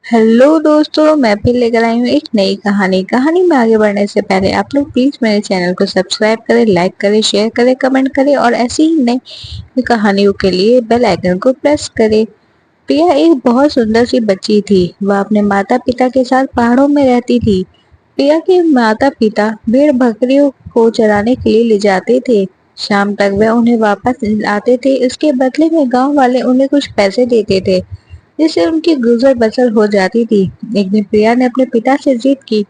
Hello दोस्तों, मैं फिर लेकर आई हूँ एक नई कहानी में आगे बढ़ने से पहले आप लोग प्लीज मेरे चैनल को सब्सक्राइब करें, लाइक करें, शेयर करें, कमेंट करें और ऐसी ही नई कहानियों के लिए बेल आइकन को प्रेस करें। प्रिया एक बहुत सुंदर सी बच्ची थी। वह अपने माता पिता के साथ पहाड़ों में रहती थी। प्रिया के माता पिता भेड़ बकरियों को चराने के लिए ले जाते थे। शाम तक वह उन्हें वापस आते थे। इसके बदले में गांव वाले उन्हें कुछ पैसे देते थे, जिससे उनकी गुजर बसर हो जाती थी। एक दिन प्रिया ने अपने पिता से जिद की,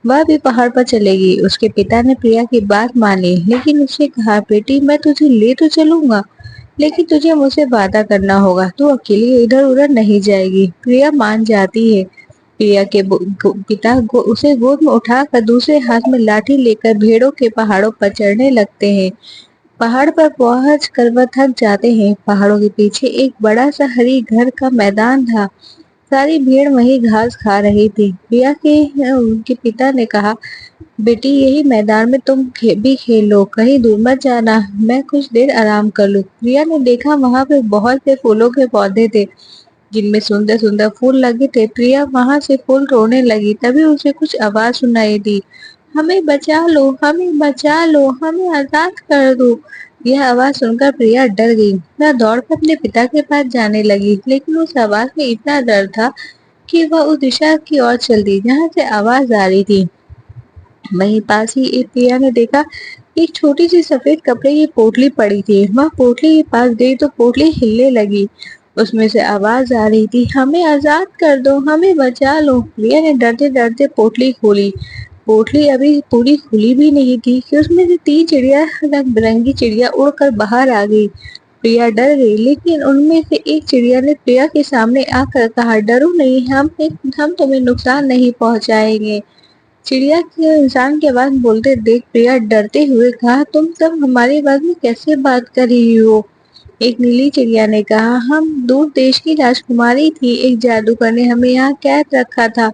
वह भी पहाड़ पर चलेगी। उसके पिता ने प्रिया की बात मानी, लेकिन उससे कहा, बेटी मैं तुझे ले तो चलूंगा, लेकिन तुझे मुझसे वादा करना होगा, तू अकेली इधर उधर नहीं जाएगी। प्रिया मान जाती है। प्रिया के पिता उसे गोद में उठाकर दूसरे हाथ में लाठी लेकर भेड़ों के पहाड़ों पर चढ़ने लगते हैं। पहाड़ पर पहुंच कर वह थक जाते हैं। पहाड़ों के पीछे एक बड़ा सा हरी घर का मैदान था। सारी भीड़ वहीं घास खा रही थी। प्रिया के उनके पिता ने कहा, बेटी यही मैदान में तुम भी खेलो, कहीं दूर मत जाना, मैं कुछ देर आराम कर लूं। प्रिया ने देखा वहां पे बहुत से फूलों के पौधे थे, जिनमें सुंदर सुंदर फूल लगे थे। प्रिया वहां से फूल तोड़ने लगी, तभी उसे कुछ आवाज सुनाई दी, हमें बचा लो, हमें बचा लो, हमें आजाद कर दो। यह आवाज सुनकर प्रिया डर गई। वह दौड़कर अपने पिता के पास जाने लगी, लेकिन उस आवाज में इतना डर था कि वह उस दिशा की ओर चल दी जहाँ से आवाज आ रही थी। वहीं पास ही एक प्रिया ने देखा, एक छोटी सी सफेद कपड़े की पोटली पड़ी थी। वह पोटली के पास गई तो पोटली हिलने लगी। उसमें से आवाज आ रही थी, हमें आजाद कर दो, हमें बचा लो। प्रिया ने डरते डरते पोटली खोली। पोटली अभी पूरी खुली भी नहीं थी कि उसमें से 3 चिड़िया, रंग बिरंगी चिड़िया उड़कर बाहर आ गई। प्रिया डर गई, लेकिन उनमें से एक चिड़िया ने प्रिया के सामने आकर कहा, डरो नहीं, हम तुम्हें नुकसान नहीं पहुंचाएंगे। चिड़िया के इंसान की आवाज बोलते देख प्रिया डरते हुए कहा, तुम सब हमारे बारे में कैसे बात कर रही हो। एक नीली चिड़िया ने कहा, हम दूर देश की राजकुमारी थी, एक जादूगर ने हमें यहाँ कैद रखा था।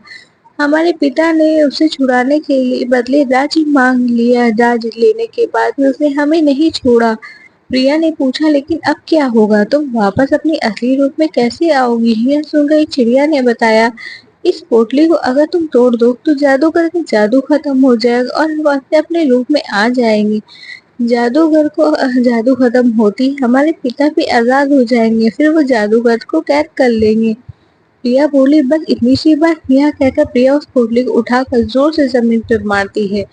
हमारे पिता ने उसे छुड़ाने के लिए बदले राज्य मांग लिया। राज्य लेने के बाद भी उसने हमें नहीं छोड़ा। प्रिया ने पूछा, लेकिन अब क्या होगा, तुम वापस अपनी असली रूप में कैसे आओगी। यह सुनकर एक चिड़िया ने बताया, इस पोटली को अगर तुम तोड़ दो तो जादूगर का जादू खत्म हो जाएगा और वह अपने रूप में आ जाएंगे। जादूगर को जादू खत्म होती हमारे पिता भी आजाद हो जाएंगे, फिर वो जादूगर को कैद कर लेंगे। प्रिया बोली, बस इतनी सी बात। यह कहकर प्रिया उस पोटली को उठाकर जोर से जमीन पर मारती है।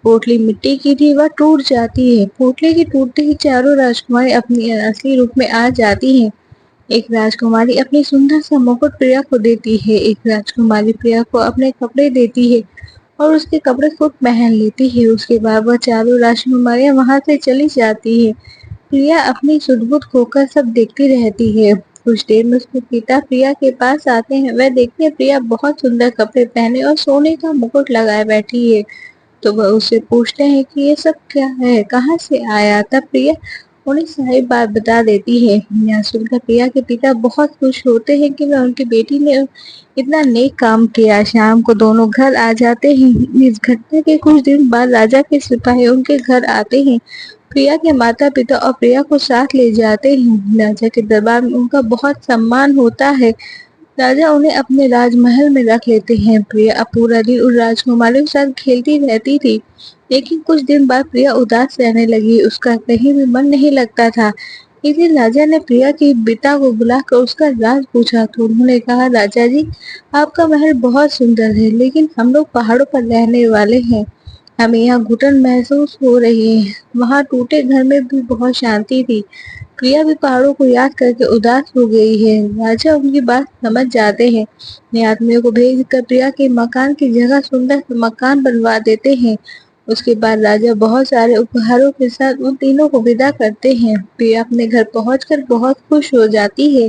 पोटली मिट्टी की थी, वह टूट जाती है। पोटली के टूटते ही चारों राजकुमारी अपनी असली रूप में आ जाती हैं। एक राजकुमारी अपनी सुंदर सा मुकुट प्रिया को देती है। एक राजकुमारी प्रिया को अपने कपड़े देती है और उसके कपड़े खुद पहन लेती है। उसके बाद वह चारों राजकुमारियां वहां से चली जाती है। प्रिया अपनी सुध-बुध खोकर सब देखती रहती है। कुछ देर में उसके पिता प्रिया के पास आते हैं। वह देखते हैं प्रिया बहुत सुंदर कपड़े पहने और सोने का मुकुट लगाए बैठी है। तो वह उससे पूछते हैं कि ये सब क्या है, कहाँ से आया। तब प्रिया उन्हें सारी बात बता देती है। यह सुनकर प्रिया के पिता बहुत खुश होते हैं कि वह उनकी बेटी ने इतना नेक काम किया। शाम को दोनों घर आ जाते हैं। इस घटना के कुछ दिन बाद राजा के सिपाही उनके घर आते हैं। प्रिया के माता पिता और प्रिया को साथ ले जाते हैं। राजा के दरबार में उनका बहुत सम्मान होता है। राजा उन्हें अपने राजमहल में रख लेते हैं। प्रिया अब पूरा दिन उन राजकुमारियों के साथ खेलती रहती थी, लेकिन कुछ दिन बाद प्रिया उदास रहने लगी। उसका कहीं भी मन नहीं लगता था। एक दिन राजा ने प्रिया के पिता को बुलाकर उसका राज पूछा तो उन्होंने कहा, राजा जी, आपका महल बहुत सुंदर है, लेकिन हम लोग पहाड़ों पर रहने वाले हैं, हमें यहाँ घुटन महसूस हो रही है। वहाँ टूटे घर में भी बहुत शांति थी। प्रिया भी पहाड़ों को याद करके उदास हो गई है। राजा उनकी बात समझ जाते हैं। अपने आदमियों को भेजकर प्रिया के मकान की जगह सुंदर सा मकान बनवा देते हैं। उसके बाद राजा बहुत सारे उपहारों के साथ उन तीनों को विदा करते हैं। प्रिया अपने घर पहुंचकर बहुत खुश हो जाती है।